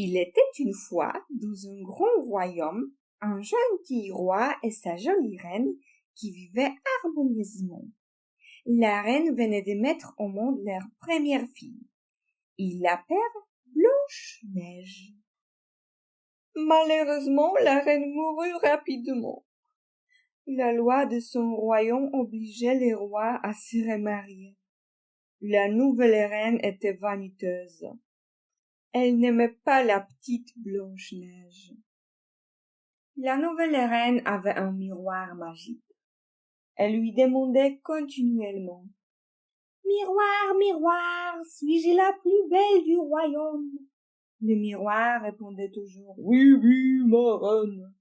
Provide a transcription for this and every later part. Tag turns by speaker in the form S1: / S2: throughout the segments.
S1: Il était une fois, dans un grand royaume, un gentil roi et sa jolie reine qui vivaient harmonieusement. La reine venait de mettre au monde leur première fille. Ils l'appellent Blanche-Neige. Malheureusement, la reine mourut rapidement. La loi de son royaume obligeait les rois à se remarier. La nouvelle reine était vaniteuse. Elle n'aimait pas la petite Blanche-Neige. La nouvelle reine avait un miroir magique. Elle lui demandait continuellement: Miroir, miroir, suis-je la plus belle du royaume? Le miroir répondait toujours: Oui, oui, ma reine.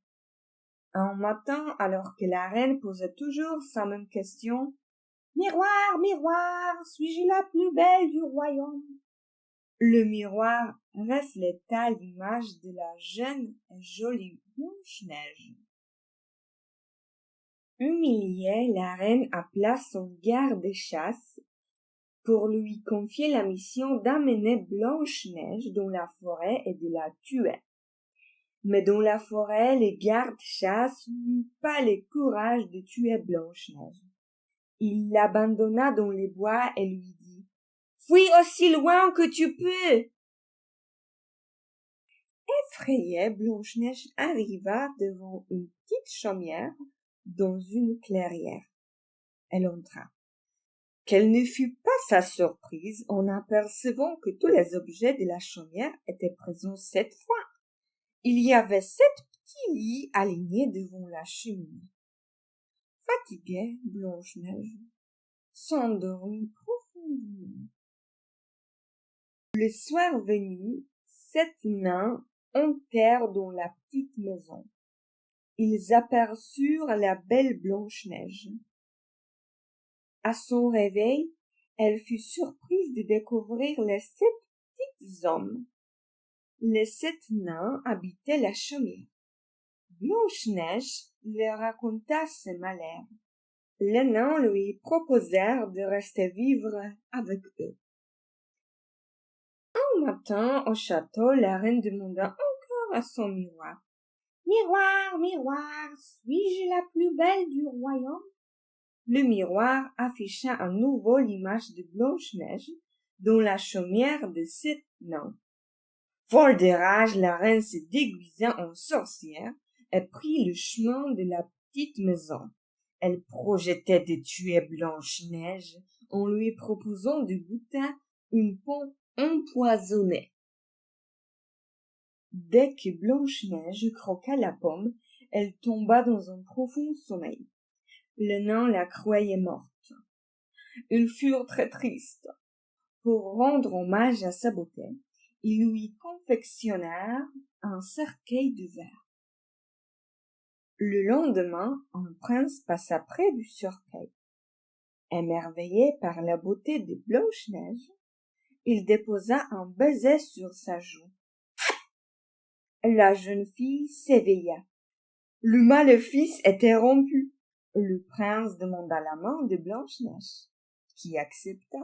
S1: Un matin, alors que la reine posait toujours sa même question: Miroir, miroir, suis-je la plus belle du royaume? Le miroir refléta l'image de la jeune et jolie Blanche-Neige. Humiliée, la reine appela son garde-chasse pour lui confier la mission d'amener Blanche-Neige dans la forêt et de la tuer. Mais dans la forêt, le garde-chasse n'eut pas le courage de tuer Blanche-Neige. Il l'abandonna dans les bois et lui dit: Fuis aussi loin que tu peux. Effrayée, Blanche-Neige arriva devant une petite chaumière dans une clairière. Elle entra. Quelle ne fut pas sa surprise en apercevant que tous les objets de la chaumière étaient présents cette fois. Il y avait 7 petits lits alignés devant la cheminée. Fatiguée, Blanche-Neige s'endormit profondément. Le soir venu, 7 nains entrèrent dans la petite maison. Ils aperçurent la belle Blanche-Neige. À son réveil, elle fut surprise de découvrir les 7 petits hommes. Les 7 nains habitaient la chaumière. Blanche-Neige leur raconta ses malheurs. Les nains lui proposèrent de rester vivre avec eux. Un matin, au château, la reine demanda encore à son miroir: Miroir, miroir, suis-je la plus belle du royaume? Le miroir afficha à nouveau l'image de Blanche-Neige dans la chaumière de 7 nains. Folle de rage, la reine se déguisa en sorcière et prit le chemin de la petite maison. Elle projetait de tuer Blanche-Neige en lui proposant de goûter une pomme empoisonnée. Dès que Blanche-Neige croqua la pomme, elle tomba dans un profond sommeil. Les nains la croyaient morte. Ils furent très tristes. Pour rendre hommage à sa beauté, ils lui confectionnèrent un cercueil de verre. Le lendemain, un prince passa près du cercueil. Émerveillé par la beauté de Blanche-Neige, il déposa un baiser sur sa joue. La jeune fille s'éveilla. Le maléfice était rompu. Le prince demanda la main de Blanche-Neige, qui accepta.